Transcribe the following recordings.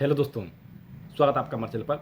Hello दोस्तों, स्वागत है आपका हमारे चैनल पर।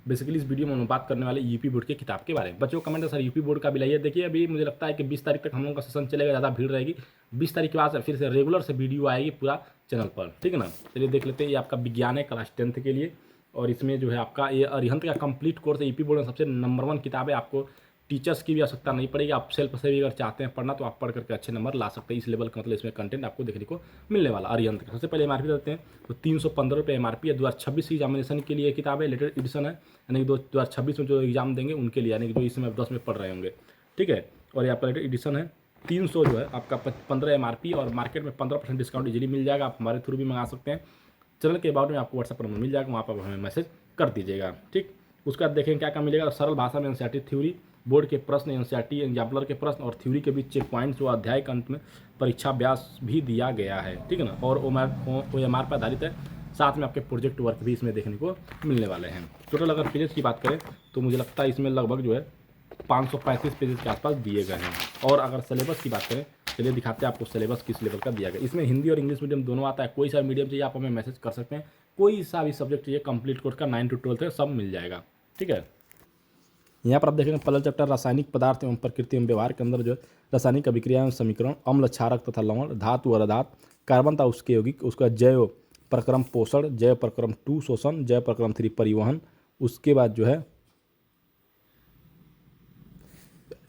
बेसिकली इस वीडियो में हम बात करने वाले यूपी बोर्ड की किताब के बारे में। बच्चों कमेंट है सर यूपी बोर्ड का भी लाइए। देखिए अभी मुझे लगता है कि 20 तारीख तक हम लोगों का सेशन चलेगा, ज़्यादा भीड़ रहेगी। 20 तारीख के बाद से फिर से रेगुलर से वीडियो आएगी पूरा चैनल पर, ठीक है ना। चलिए देख लेते हैं। ये आपका विज्ञान है क्लास 10th के लिए, और इसमें जो है आपका ये अरिहंत का कंप्लीट कोर्स है। यूपी बोर्ड में सबसे नंबर 1 किताब है। आपको टीचर्स की भी आवश्यकता नहीं पड़ेगी। आप सेल्फ से भी अगर चाहते हैं पढ़ना तो आप पढ़ करके अच्छे नंबर ला सकते हैं। इस लेवल का मतलब इसमें कंटेंट आपको देखने को मिलने वाला अरिहंत का। सबसे पहले एमआरपी देते हैं तो 315 रुपये एमआरपी है। 2026 की एग्जामिनेशन के लिए किताब है, लेटेस्ट एडिशन है, यानी कि 2026 में जो एग्जाम देंगे उनके लिए, यानी कि जो इसमें 10 में पढ़ रहे होंगे, ठीक है। और ये आपका लेटेस्ट एडिशन है। 300 जो है आपका 15 एमआरपी, और मार्केट में 15% डिस्काउंट इजीली मिल जाएगा। आप हमारे थ्रू भी मंगा सकते हैं। चैनल के अबाउट में आपको व्हाट्सएप नंबर मिल जाएगा, वहाँ पर हमें मैसेज कर दीजिएगा, ठीक। उसके बाद देखें क्या क्या मिलेगा। सरल भाषा में एनसीईआरटी थ्योरी, बोर्ड के प्रश्न, एनसीईआरटी एग्जाम्पलर के प्रश्न और थ्योरी के बीच चेक पॉइंट्स, जो अध्याय के अंत में परीक्षा व्यास भी दिया गया है, ठीक है ना। और OMR पर आधारित है। साथ में आपके प्रोजेक्ट वर्क भी इसमें देखने को मिलने वाले हैं। टोटल अगर पेजेस की बात करें तो मुझे लगता है इसमें लगभग जो है 535 पेजेस के आसपास दिए गए हैं। और अगर सिलेबस की बात करें, चलिए दिखाते हैं आपको सिलेबस किस लेवल का दिया गया। इसमें हिंदी और इंग्लिश मीडियम दोनों आता है। कोई सा मीडियम चाहिए आप हमें मैसेज कर सकते हैं। कोई सा भी सब्जेक्ट चाहिए, कंप्लीट कोर्स का 9 to 12 है, सब मिल जाएगा, ठीक है। यहाँ पर आप देखेंगे पहला चैप्टर रासायनिक पदार्थ एवं प्रकृति एवं व्यवहार के अंदर जो है रासायनिक अभिक्रिया एवं समीकरण, अम्ल, क्षारक तथा लवण, धातु और अधात, कार्बन तथा उसके यौगिक, उसका जैव प्रक्रम पोषण, जैव प्रक्रम 2 शोषण, जैव प्रक्रम 3 परिवहन। उसके बाद जो है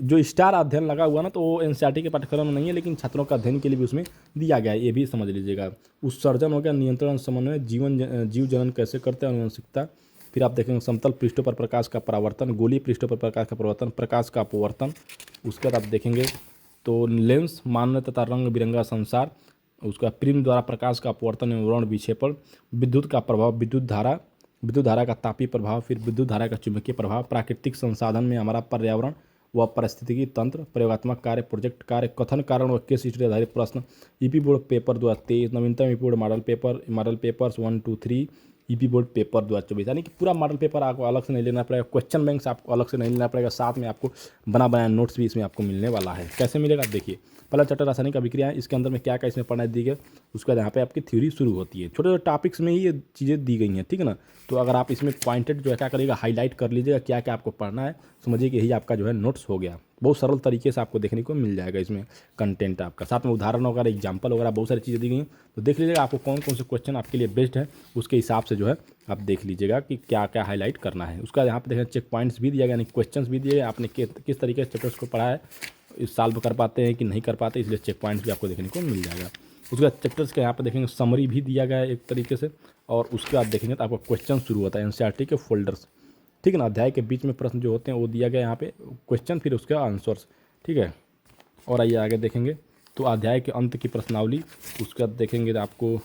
जो स्टार अध्ययन लगा हुआ ना, तो वो एनसीईआरटी के पाठ्यक्रम में नहीं है, लेकिन छात्रों का अध्ययन के लिए भी उसमें दिया गया है, ये भी समझ लीजिएगा। उत्सर्जन हो गया, नियंत्रण, समन्वय, जीव जनन कैसे करते हैं, अनुवंशिकता। फिर आप देखेंगे समतल पृष्ठों पर प्रकाश का परावर्तन, गोलीय पृष्ठों पर प्रकाश का परावर्तन, प्रकाश का अपवर्तन। उसके बाद आप देखेंगे तो लेंस, मानव तथा रंग बिरंगा संसार, उसका प्रिज्म द्वारा प्रकाश का अपवर्तन एवं वर्ण विक्षेपण, विद्युत का प्रभाव, विद्युत धारा का तापीय प्रभाव, फिर विद्युत धारा का चुंबकीय प्रभाव, प्राकृतिक संसाधन में हमारा पर्यावरण व पारिस्थितिकी तंत्र, प्रयोगात्मक कार्य, प्रोजेक्ट कार्य, कथन कारण व केस स्टडी आधारित प्रश्न, ईपी बोर्ड पेपर 2023, नवीनतम EP board model papers 1 2 3, EP board paper 2024। यानी कि पूरा मॉडल पेपर आपको अलग से नहीं लेना पड़ेगा, क्वेश्चन बैंक आपको अलग से नहीं लेना पड़ेगा, साथ में आपको बना बनाया नोट्स भी इसमें आपको मिलने वाला है। कैसे मिलेगा देखिए। पहला चैप्टर रासायनिक अभिक्रिया है, इसके अंदर में क्या क्या इसमें पढ़ना दी गई। उसके बाद यहाँ पे आपकी थ्योरी शुरू होती है। छोटे छोटे टॉपिक्स में ही ये चीज़ें दी गई हैं, ठीक है ना। तो अगर आप इसमें पॉइंटेड जो है क्या करिएगा, हाईलाइट कर लीजिएगा क्या क्या आपको पढ़ना है। समझिए कि यही आपका जो है नोट्स हो गया। बहुत सरल तरीके से आपको देखने को मिल जाएगा इसमें कंटेंट आपका। साथ में उदाहरण वगैरह, एग्जाम्पल वगैरह बहुत सारी चीज़ें दी गई हैं। तो देख लीजिएगा आपको कौन कौन से क्वेश्चन आपके लिए बेस्ट है, उसके हिसाब से जो है आप देख लीजिएगा कि क्या क्या हाईलाइट करना है। उसका यहाँ पे देखें चेक पॉइंट्स भी दिया गया, यानी क्वेश्चंस भी दिए गए, आपने किस तरीके से चैप्टर्स को पढ़ा है, इस सॉल्व कर पाते हैं कि नहीं कर पाते, इसलिए चेक पॉइंट्स भी आपको देखने को मिल जाएगा। उसके बाद चैप्टर्स के यहाँ पे देखेंगे समरी भी दिया गया है एक तरीके से। और उसके बाद देखेंगे तो आपको क्वेश्चन शुरू होता है एनसीईआरटी के फोल्डर्स, ठीक है ना। अध्याय के बीच में प्रश्न जो होते हैं वो दिया गया यहाँ पे क्वेश्चन, फिर उसके आंसर्स, ठीक है। और आइए आगे देखेंगे तो अध्याय के अंत की प्रश्नावली। उसके बाद देखेंगे तो आपको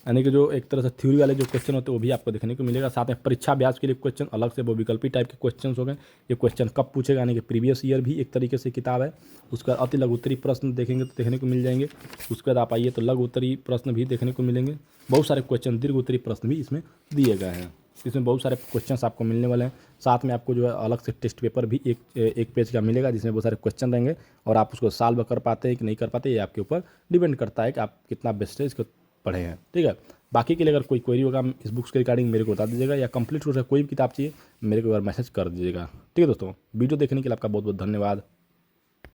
यानी कि जो एक तरह से थ्योरी वाले जो क्वेश्चन होते हैं वो भी आपको देखने को मिलेगा। साथ में परीक्षा अभ्यास के लिए क्वेश्चन अलग से, वो विकल्पी टाइप के क्वेश्चन हो गए। ये क्वेश्चन कब पूछेगा, यानी कि प्रीवियस ईयर भी एक तरीके से किताब है। उसके बाद अति लघु उत्तरी प्रश्न देखेंगे तो देखने को मिल जाएंगे। उसके बाद आप आइए तो लघु उत्तरी प्रश्न भी देखने को मिलेंगे। बहुत सारे क्वेश्चन, दीर्घ उत्तरी प्रश्न भी इसमें दिए गए हैं। इसमें बहुत सारे क्वेश्चंस आपको मिलने वाले हैं। साथ में आपको जो है अलग से टेस्ट पेपर भी एक पेज का मिलेगा, जिसमें बहुत सारे क्वेश्चन रहेंगे, और आप उसको सॉल्व कर पाते हैं कि नहीं कर पाते, ये आपके ऊपर डिपेंड करता है कि आप कितना बेस्ट है इसको पढ़े हैं, ठीक है। बाकी के लिए अगर कोई क्वेरी होगा इस बुक्स के रिगार्डिंग मेरे को बता दीजिएगा, या कंप्लीट कोर्स कोई भी किताब चाहिए मेरे को एक बार मैसेज कर दीजिएगा, ठीक है दोस्तों। वीडियो देखने के लिए आपका बहुत बहुत धन्यवाद।